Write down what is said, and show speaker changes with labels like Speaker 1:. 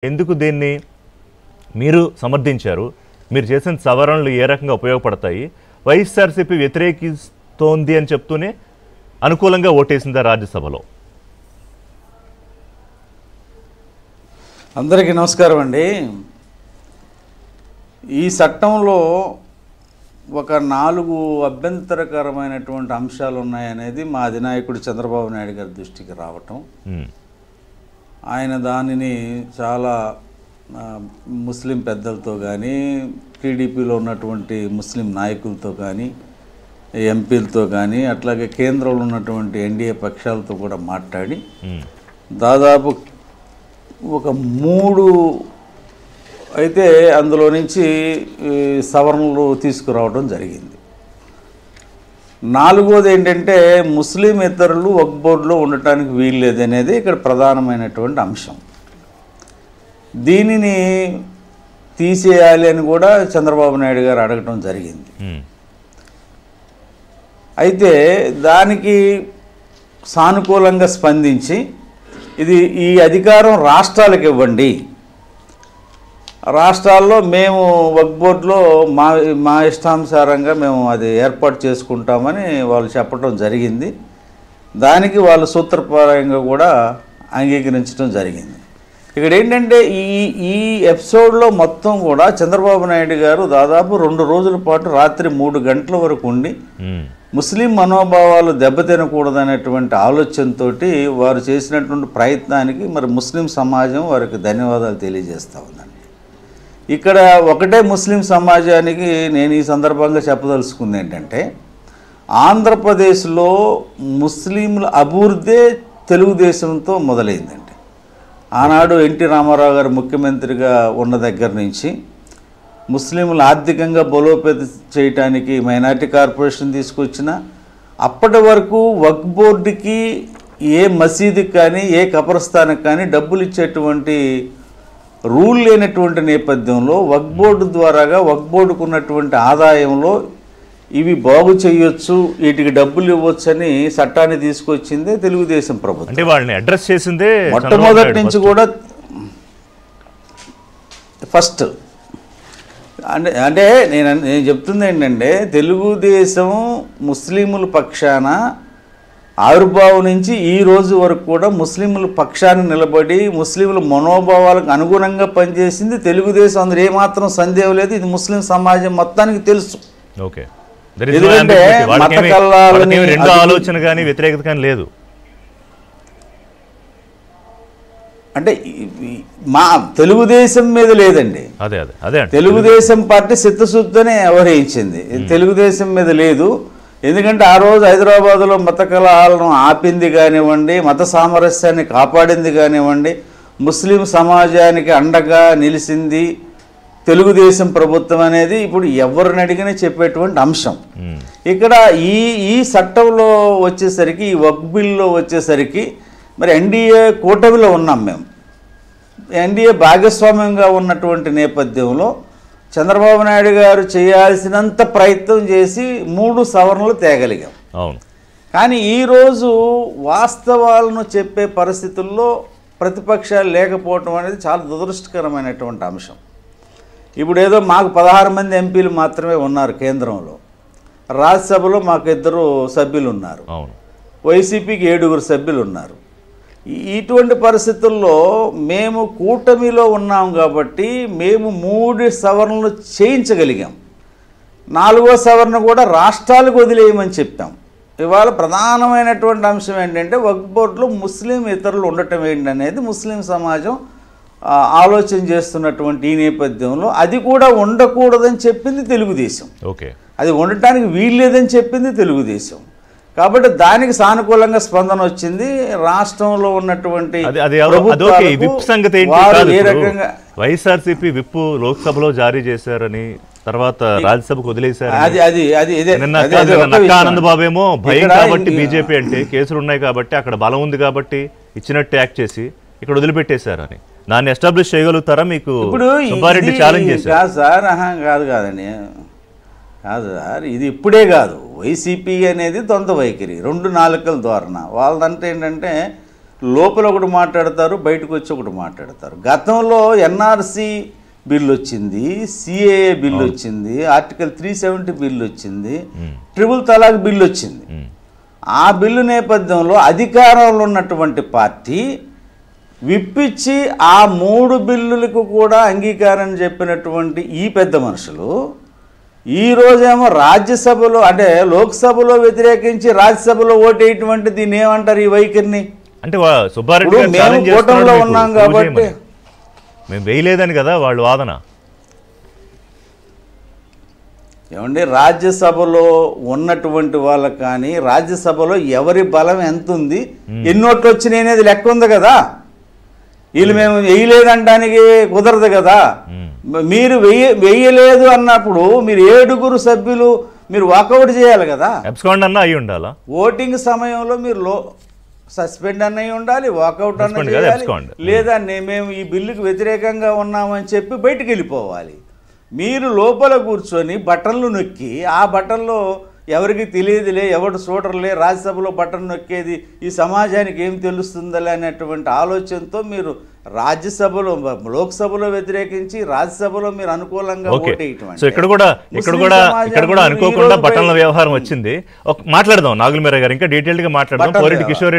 Speaker 1: ఎందుకు దీన్ని మీరు సమర్థించారు? మీరు చేసిన సవరణలు ఏ రకంగా ఉపయోగపడతాయి? వైఎస్ఆర్సీపీ వ్యతిరేకిస్తోంది అని చెప్తూనే అనుకూలంగా ఓటేసిందా రాజ్యసభలో?
Speaker 2: అందరికీ నమస్కారం అండి. ఈ చట్టంలో ఒక 4 అభ్యంతరకరమైనటువంటి అంశాలు ఉన్నాయనేది మా అధినాయకుడు చంద్రబాబు నాయుడు గారి దృష్టికి రావటం, ఆయన దానిని చాలా ముస్లిం పెద్దలతో కానీ, టీడీపీలో ఉన్నటువంటి ముస్లిం నాయకులతో కానీ, ఎంపీలతో కానీ, అట్లాగే కేంద్రంలో ఉన్నటువంటి ఎన్డీఏ పక్షాలతో కూడా మాట్లాడి దాదాపు ఒక 3 అయితే అందులో నుంచి సవరణలు తీసుకురావడం జరిగింది. 4వది ఏంటంటే ముస్లిమేతరులు వక్ఫ్ బోర్డులో ఉండటానికి వీల్లేదు అనేది ఇక్కడ ప్రధానమైనటువంటి అంశం. దీనిని తీసేయాలి అని కూడా చంద్రబాబు నాయుడు గారు అడగటం జరిగింది. అయితే దానికి సానుకూలంగా స్పందించి ఈ అధికారం రాష్ట్రాలకు ఇవ్వండి, రాష్ట్రాల్లో మేము వక్ఫ్ బోర్డులో మా ఇష్టానుసారంగా మేము అది ఏర్పాటు చేసుకుంటామని వాళ్ళు చెప్పడం జరిగింది. దానికి వాళ్ళు సూత్రప్రాయంగా కూడా అంగీకరించడం జరిగింది. ఇక్కడ ఏంటంటే ఈ ఎపిసోడ్లో మొత్తం కూడా చంద్రబాబు నాయుడు గారు దాదాపు 2 రోజుల పాటు రాత్రి 3 గంటల వరకు ఉండి ముస్లిం మనోభావాలు దెబ్బతినకూడదనేటువంటి ఆలోచనతో వారు చేసినటువంటి ప్రయత్నానికి మరి ముస్లిం సమాజం వారికి ధన్యవాదాలు తెలియజేస్తూ ఉందండి. ఇక్కడ ఒకటే ముస్లిం సమాజానికి నేను ఈ సందర్భంగా చెప్పదలుచుకుంది ఏంటంటే, ఆంధ్రప్రదేశ్లో ముస్లింల అభివృద్ధే తెలుగుదేశంతో మొదలైందండి. ఆనాడు ఎన్టీ రామారావు గారు ముఖ్యమంత్రిగా ఉన్న దగ్గర నుంచి ముస్లింలు ఆర్థికంగా బలోపేతం చేయడానికి మైనార్టీ కార్పొరేషన్ తీసుకొచ్చిన, అప్పటి వరకు వక్ఫ్ బోర్డుకి ఏ మసీదుకి కానీ ఏ కబరస్థానికి కానీ డబ్బులు ఇచ్చేటువంటి రూల్ లేనటువంటి నేపథ్యంలో వక్ఫ్ బోర్డు ద్వారాగా వక్ఫ్ బోర్డుకు ఉన్నటువంటి ఆదాయంలో ఇవి బాగు చేయొచ్చు, వీటికి డబ్బులు ఇవ్వచ్చు అని చట్టాన్ని తీసుకొచ్చిందే తెలుగుదేశం ప్రభుత్వం.
Speaker 1: అంటే వాళ్ళని అడ్రస్ చేసిందే
Speaker 2: మొట్టమొదటి నుంచి కూడా ఫస్ట్ అంటే నేను చెప్తుంది ఏంటంటే, తెలుగుదేశం ముస్లింల పక్షాన ఆవిర్భావం నుంచి ఈ రోజు వరకు కూడా ముస్లింల పక్షాన్ని నిలబడి ముస్లింల మనోభావాలకు అనుగుణంగా పనిచేసింది తెలుగుదేశం. అందులో ఏమాత్రం సందేహం లేదు. ఇది ముస్లిం సమాజం మొత్తానికి తెలుసు.
Speaker 1: ఎందుకంటే రెండో ఆలోచన కానీ వ్యతిరేకత కానీ లేదు.
Speaker 2: అంటే మా తెలుగుదేశం మీద లేదండి. తెలుగుదేశం పార్టీ చిత్తశుద్ధిని వ్యవహరించింది, తెలుగుదేశం మీద లేదు. ఎందుకంటే ఆ రోజు హైదరాబాదులో మత కలహాలను ఆపింది కానివ్వండి, మత సామరస్యాన్ని కాపాడింది కానివ్వండి, ముస్లిం సమాజానికి అండగా నిలిచింది తెలుగుదేశం ప్రభుత్వం అనేది ఇప్పుడు ఎవరిని అడిగినా చెప్పేటువంటి అంశం. ఇక్కడ ఈ చట్టంలో వచ్చేసరికి, ఈ వక్ఫ్ బిల్లో వచ్చేసరికి మరి ఎన్డీఏ కూటమిలో ఉన్నాం మేము. ఎన్డీఏ భాగస్వామ్యంగా ఉన్నటువంటి నేపథ్యంలో చంద్రబాబు నాయుడు గారు చేయాల్సినంత ప్రయత్నం చేసి 3 సవరణలు తేగలిగాం. కానీ ఈరోజు వాస్తవాలను చెప్పే పరిస్థితుల్లో ప్రతిపక్షాలు లేకపోవటం అనేది చాలా దురదృష్టకరమైనటువంటి అంశం. ఇప్పుడు ఏదో మాకు 16 మంది ఎంపీలు మాత్రమే ఉన్నారు కేంద్రంలో, రాజ్యసభలో మాకు 2 సభ్యులు ఉన్నారు, వైసీపీకి 7 సభ్యులు ఉన్నారు. ఇటువంటి పరిస్థితుల్లో మేము కూటమిలో ఉన్నాం కాబట్టి మేము 3 సవరణలు చేయించగలిగాం. 4వ సవరణ కూడా రాష్ట్రాలకు వదిలేయమని చెప్పాం. ఇవాళ ప్రధానమైనటువంటి అంశం ఏంటంటే, వక్ఫ్ బోర్డులో ముస్లిం ఇతరులు ఉండటం ఏంటనేది ముస్లిం సమాజం ఆలోచన చేస్తున్నటువంటి ఈ నేపథ్యంలో అది కూడా ఉండకూడదని చెప్పింది తెలుగుదేశం, అది ఉండటానికి వీల్లేదని చెప్పింది తెలుగుదేశం. కాబట్టి దానికి సానుకూలంగా స్పందన వచ్చింది. రాష్ట్రంలో ఉన్నటువంటి
Speaker 1: వైఎస్ఆర్సీపీ విప్ లోక్సభలో జారీ చేశారని, తర్వాత రాజ్యసభకు వదిలేశారు. ఆనందబాబు ఏమో భయం కాబట్టి బీజేపీ అంటే కేసులు ఉన్నాయి కాబట్టి అక్కడ బలం ఉంది కాబట్టి ఇచ్చినట్టు యాక్ట్ చేసి ఇక్కడ వదిలిపెట్టేశారని దాన్ని ఎస్టాబ్లిష్ చేయగలుగుతారా? మీకు సుబ్బారెడ్డి ఛాలెంజ్ చేశారు.
Speaker 2: కాదు సార్, కాదండి, కాదు సార్, ఇది ఇప్పుడే కాదు. వైసీపీ అనేది ద్వంద్వ వైఖరి, 2 నాలుకల ధోరణ వాళ్ళదంటే ఏంటంటే లోపల ఒకటి మాట్లాడతారు, బయటకు వచ్చి ఒకటి మాట్లాడతారు. గతంలో ఎన్ఆర్సి బిల్లు వచ్చింది, సిఏఏ బిల్లు వచ్చింది, ఆర్టికల్ 370 బిల్లు వచ్చింది, ట్రిపుల్ తలాక్ బిల్లు వచ్చింది. ఆ బిల్లు నేపథ్యంలో అధికారంలో ఉన్నటువంటి పార్టీ విప్పిచ్చి ఆ 3 బిల్లులకు కూడా అంగీకారం చెప్పినటువంటి ఈ పెద్ద మనుషులు ఈరోజేమో రాజ్యసభలో అంటే లోక్సభలో వ్యతిరేకించి రాజ్యసభలో ఓటేటువంటి దీన్ని ఏమంటారు ఈ వైఖరిని?
Speaker 1: అంటే సుబ్బారెడ్డి గారు
Speaker 2: మేము కూటమిలో ఉన్నాం కాబట్టి
Speaker 1: మేము వేయలేదని కదా వాళ్ళు వాదన.
Speaker 2: ఏమండి, రాజ్యసభలో ఉన్నటువంటి వాళ్ళకి కానీ రాజ్యసభలో ఎవరి బలం ఎంత ఉంది, ఎన్ని ఓట్లు వచ్చినాయి అనేది లెక్క ఉంది కదా. వీళ్ళు మేము వేయలేదంటానికి కుదరదు కదా. మీరు వేయలేదు అన్నప్పుడు మీరు 7 సభ్యులు మీరు వాకౌట్ చేయాలి కదా.
Speaker 1: అబ్స్కాండ్ అన్న అయి ఉండాలా,
Speaker 2: ఓటింగ్ సమయంలో మీరు సస్పెండ్ అన్నవి ఉండాలి, వాకౌట్ అన్న చేయాలి, లేదా మేము ఈ బిల్లుకు వ్యతిరేకంగా ఉన్నామని చెప్పి బయటికి వెళ్ళిపోవాలి. మీరు లోపల కూర్చొని బటన్లు నొక్కి ఆ బటన్లో ఎవరికి తెలియదులే, ఎవరు చూడరులే, రాజ్యసభలో బటన్ నొక్కేది ఈ సమాజానికి ఏం తెలుస్తుందలే అనేటువంటి ఆలోచనతో మీరు రాజ్యసభలో లోక్సభలో వ్యతిరేకించి రాజ్యసభలో మీరు అనుకూలంగా ఓటేయటం.
Speaker 1: సో ఇక్కడ కూడా అనుకోకుండా బటన్ల వ్యవహారం వచ్చింది. మాట్లాడదాం నాగుల మీరా గారు, ఇంకా డీటెయిల్గా మాట్లాడదాం. పోరెడ్డి కిషోర్ రెడ్డి